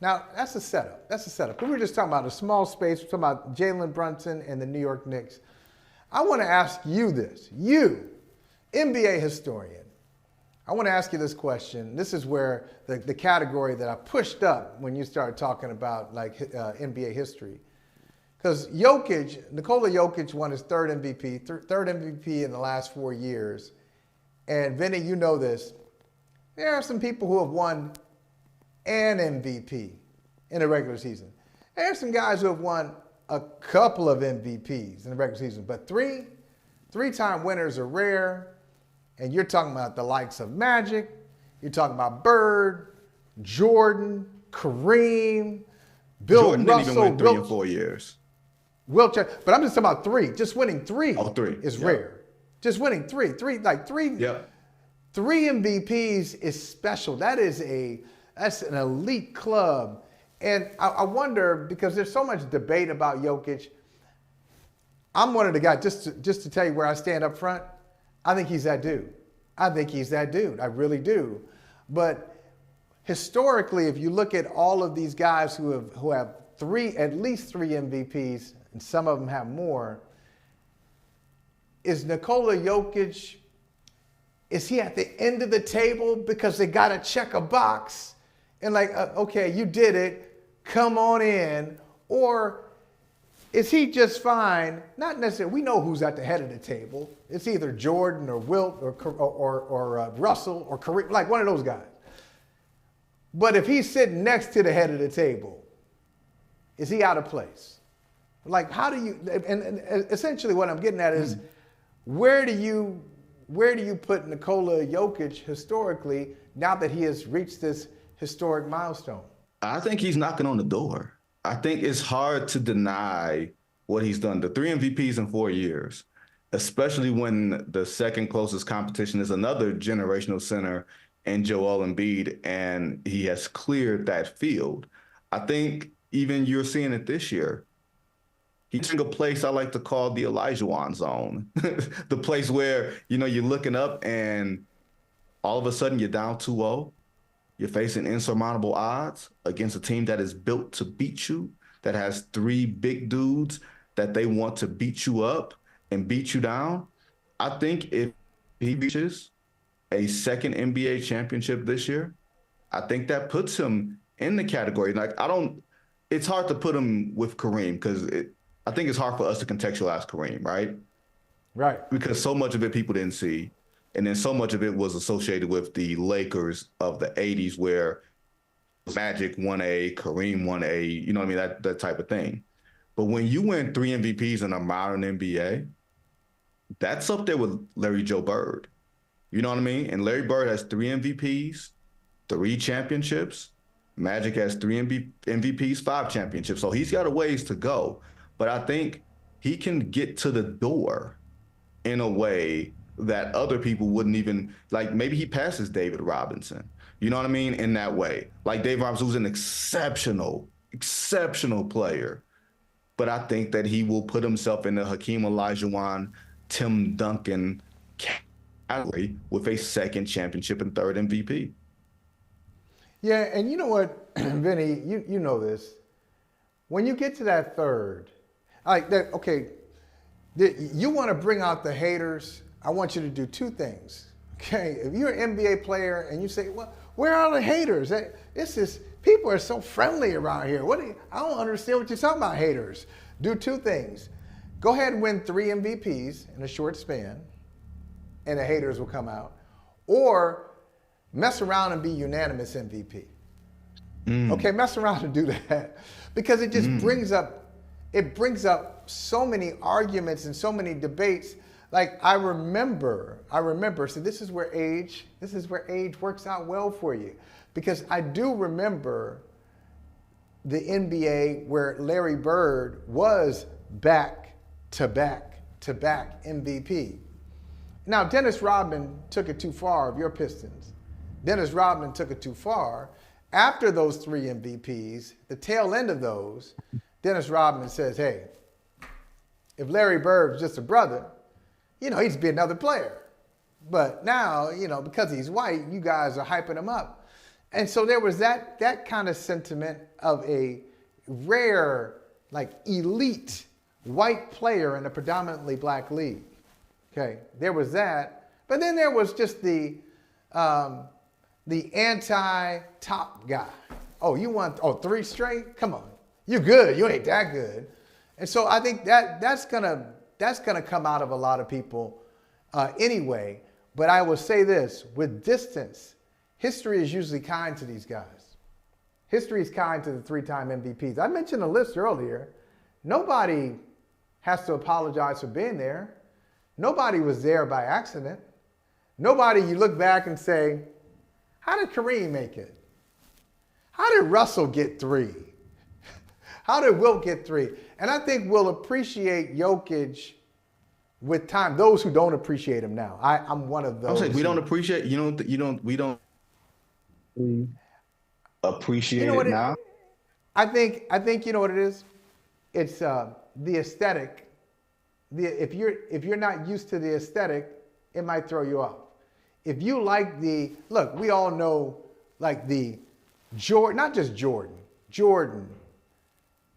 Now, that's a setup. That's a setup. We were just talking about a small space. We're talking about Jalen Brunson and the New York Knicks. I want to ask you this. You, NBA historian, I want to ask you this question. This is where the category that I pushed up when you started talking about like NBA history. Because Nikola Jokic won his third MVP in the last 4 years. And Vinny, you know this. There are some people who have won an MVP in the regular season. There are some guys who have won a couple of MVPs in the regular season. But three-time winners are rare. And you're talking about the likes of Magic. You're talking about Bird, Jordan, Kareem, Bill Jordan Russell. Didn't even win 3 in 4 years. But I'm just talking about 3. Just winning 3 is Yep. rare. Just winning 3. Yep. 3 MVPs is special. That's an elite club. And I wonder, because there's so much debate about Jokic, I'm one of the guys, just to tell you where I stand up front, I think he's that dude. I really do. But historically, if you look at all of these guys who have at least 3 MVPs, and some of them have more, is Nikola Jokic, is he at the end of the table because they got to check a box and like, okay, you did it, come on in, or is he just fine? Not necessarily. We know who's at the head of the table. It's either Jordan or Wilt or Russell or Kareem, like one of those guys. But if he's sitting next to the head of the table, is he out of place? Like, how do you? And essentially, what I'm getting at is, where do you put Nikola Jokic historically now that he has reached this historic milestone? I think he's knocking on the door. I think it's hard to deny what he's done. The 3 MVPs in 4 years, especially when the second closest competition is another generational center in Joel Embiid, and he has cleared that field. I think even you're seeing it this year. He's in a place I like to call the Elijah zone, the place where, you're looking up and all of a sudden you're down 2-0. You're facing insurmountable odds against a team that is built to beat you, that has 3 big dudes that they want to beat you up and beat you down. I think if he reaches a second NBA championship this year, I think that puts him in the category. It's hard to put him with Kareem because I think it's hard for us to contextualize Kareem, right? Right. Because so much of it people didn't see. And then so much of it was associated with the Lakers of the 80s where Magic won Kareem won that type of thing. But when you win 3 MVPs in a modern NBA, that's up there with Larry Joe Bird. You know what I mean? And Larry Bird has 3 MVPs, 3 championships. Magic has 3 MVPs, 5 championships. So he's got a ways to go. But I think he can get to the door in a way that other people wouldn't even, like maybe he passes David Robinson. You know what I mean? In that way. Like David Robinson was an exceptional player. But I think that he will put himself in the Hakeem Olajuwon, Tim Duncan category with a second championship and 3rd MVP. Yeah, and you know what, Vinny, you know this. When you get to that 3rd, you want to bring out the haters, I want you to do 2 things. Okay, if you're an NBA player and you say, "Well, where are the haters? People are so friendly around here. I don't understand what you're talking about, haters." Do 2 things. Go ahead and win 3 MVPs in a short span, and the haters will come out. Or mess around and be unanimous MVP. Okay, mess around and do that, because it just brings up so many arguments and so many debates. Like I remember, so this is where age works out well for you. Because I do remember the NBA where Larry Bird was back-to-back MVP. Now, Dennis Rodman took it too far of your Pistons. Dennis Rodman took it too far. After those 3 MVPs, the tail end of those, Dennis Rodman says, "Hey, if Larry Bird was just a brother, he'd just be another player. But now, because he's white, you guys are hyping him up." And so there was that kind of sentiment of a rare, like elite white player in a predominantly black league. Okay, there was that. But then there was just the anti-top guy. Oh, you want 3 straight? Come on, you good? You ain't that good. And so I think that's gonna come out of a lot of people anyway. But I will say this: with distance, history is usually kind to these guys. History is kind to the 3-time MVPs. I mentioned a list earlier. Nobody has to apologize for being there. Nobody was there by accident. Nobody you look back and say, how did Kareem make it? How did Russell get 3? How did Wilt get 3? And I think we'll appreciate Jokic with time. Those who don't appreciate him now. I'm one of those. I'm saying we don't appreciate, we don't appreciate it now. I think you know what it is? It's the aesthetic. If you're not used to the aesthetic, it might throw you off. If you like look, we all know like the Jordan, not just Jordan,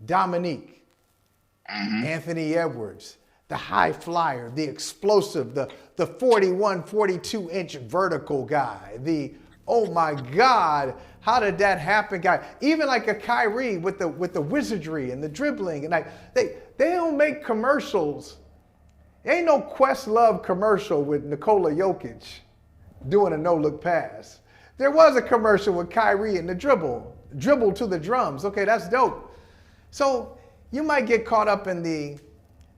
Dominique, Anthony Edwards, the high flyer, the explosive, the 41, 42-inch vertical guy, the oh my God, how did that happen guy? Even like a Kyrie with the wizardry and the dribbling, and like they don't make commercials. Ain't no Questlove commercial with Nikola Jokic doing a no-look pass. There was a commercial with Kyrie and the dribble to the drums. Okay, that's dope. So you might get caught up in the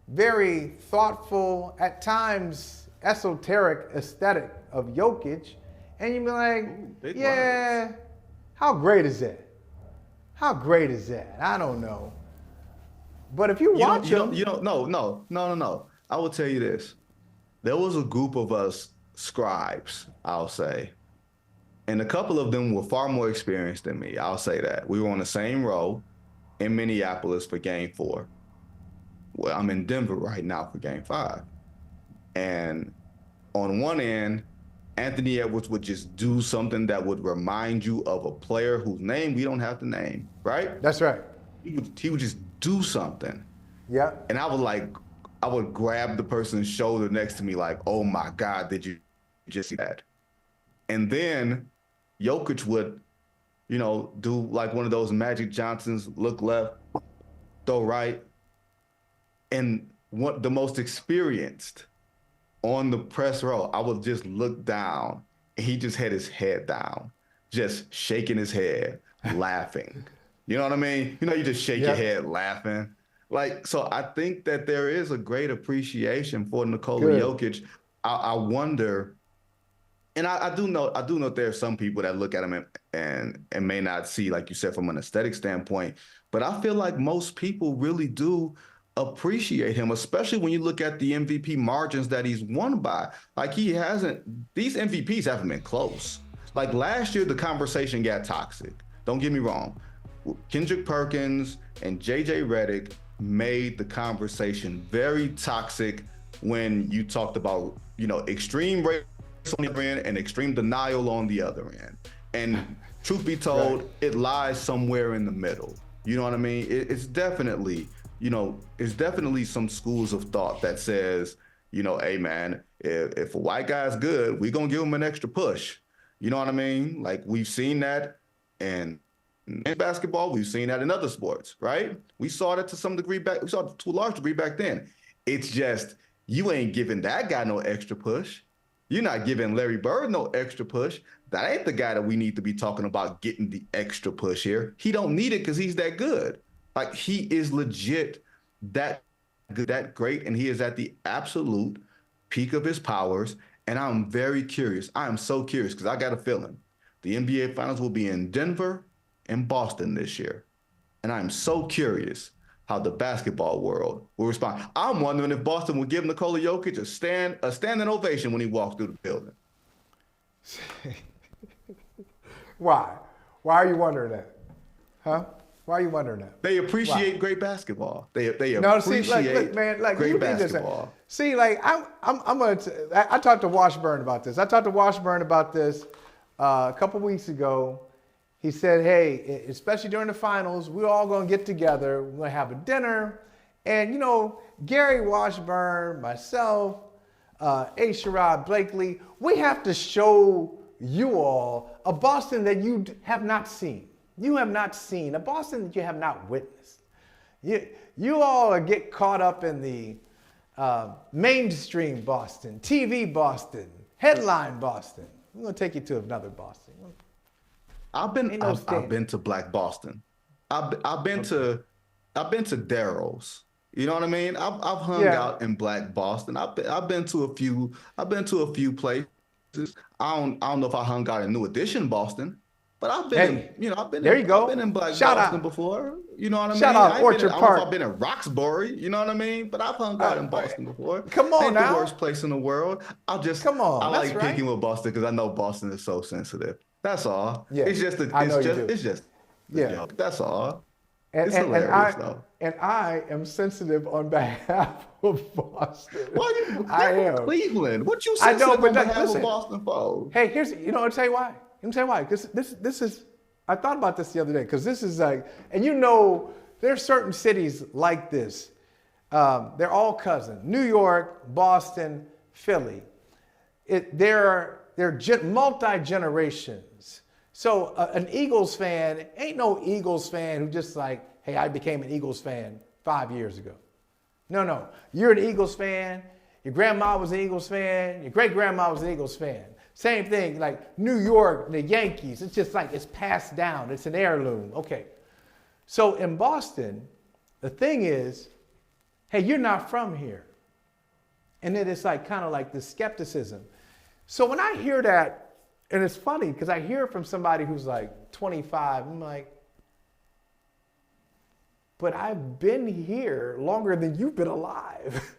very thoughtful, at times esoteric aesthetic of Jokic, and you'd be like, yeah, how great is that? How great is that? I don't know. But if you watch him, no. I will tell you this. There was a group of us scribes, I'll say, and a couple of them were far more experienced than me. I'll say that. We were on the same row in Minneapolis for Game 4. Well, I'm in Denver right now for Game 5. And on one end, Anthony Edwards would just do something that would remind you of a player whose name we don't have to name, right? That's right. He would just do something. Yeah. And I would grab the person's shoulder next to me like, oh my God, did you just see that? And then Jokic would, do like one of those Magic Johnsons, look left, throw right. And the most experienced on the press row, I would just look down and he just had his head down, just shaking his head, laughing. You know what I mean? You just shake your head laughing. Like, so I think that there is a great appreciation for Nikola Jokic. I wonder, and I do know there are some people that look at him and may not see, like you said, from an aesthetic standpoint, but I feel like most people really do appreciate him, especially when you look at the MVP margins that he's won by. Like these MVPs haven't been close. Like last year, the conversation got toxic. Don't get me wrong. Kendrick Perkins and JJ Redick made the conversation very toxic when you talked about, extreme race on the other end and extreme denial on the other end. And truth be told, It lies somewhere in the middle. You know what I mean? It's definitely, some schools of thought that says, hey man, if a white guy's good, we're gonna give him an extra push. You know what I mean? Like we've seen that in basketball, we've seen that in other sports, right? We saw that to a large degree back then. It's just, you ain't giving that guy no extra push. You're not giving Larry Bird no extra push. That ain't the guy that we need to be talking about getting the extra push here. He don't need it because he's that good. Like he is legit that good, that great, and he is at the absolute peak of his powers. And I'm very curious. I am so curious because I got a feeling the NBA Finals will be in Denver and Boston this year. And I'm so curious how the basketball world will respond. I'm wondering if Boston will give Nikola Jokic a standing ovation when he walks through the building. Why? Why are you wondering that? Huh? Why are you wondering that? They appreciate great basketball. They appreciate look, man, like great you basketball. See, like I talked to Washburn about this. I talked to Washburn about this a couple weeks ago, he said, hey, especially during the finals, we're all going to get together. We're going to have a dinner. And, you know, Gary Washburn, myself, A. Sherrod Blakely, we have to show you all a Boston that you have not seen. You have not seen, a Boston that you have not witnessed. You all get caught up in the mainstream Boston, TV Boston, headline Boston. I'm going to take you to another Boston. I've been to Black Boston. I've been to Darrow's. You know what I mean? I've hung out in Black Boston. I've been to a few places. I don't know if I hung out in New Edition Boston, but I've been I've been in Black Boston before. You know what I mean? Shout out Orchard Park. I don't know if I've been in Roxbury. You know what I mean? But I've hung out in Boston before. Come on now. Ain't the worst place in the world. Come on. I like picking with Boston because I know Boston is so sensitive. That's all. Yeah. It's just a joke. That's all. It's hilarious though. And I am sensitive on behalf of Boston. Why I am Cleveland? What you sensitive on behalf of Boston for? Hey, I'll tell you why. Let me tell you why. Because this is, I thought about this the other day, because this is like, and you know, there are certain cities like this. They're all cousins. New York, Boston, Philly. They're multi-generations. So an Eagles fan ain't no Eagles fan who just like, hey, I became an Eagles fan 5 years ago. No. You're an Eagles fan. Your grandma was an Eagles fan. Your great-grandma was an Eagles fan. Same thing, like New York, the Yankees. It's just like it's passed down. It's an heirloom. Okay. So in Boston, the thing is, hey, you're not from here. And then it's like kind of like this skepticism. So when I hear that, and it's funny because I hear it from somebody who's like 25, I'm like, but I've been here longer than you've been alive.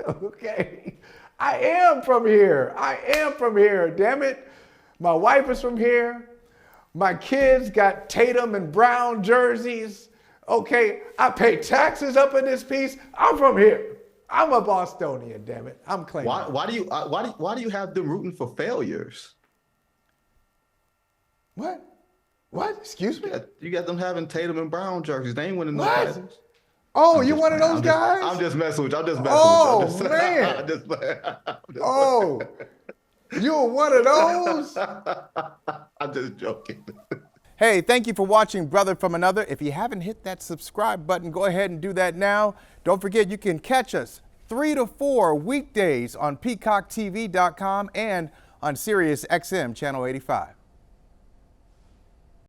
Okay. I am from here. Damn it. My wife is from here. My kids got Tatum and Brown jerseys. Okay. I pay taxes up in this piece. I'm from here. I'm a Bostonian, damn it. I'm claiming. Why do you have them rooting for failures? What? Excuse me? You got them having Tatum and Brown jerseys. They ain't winning no titles. Oh, you one of those guys? I'm just messing with you. Oh, man. Oh, you're one of those? I'm just joking. Hey, thank you for watching Brother from Another. If you haven't hit that subscribe button, go ahead and do that now. Don't forget, you can catch us 3 to 4 weekdays on PeacockTV.com and on Sirius XM Channel 85.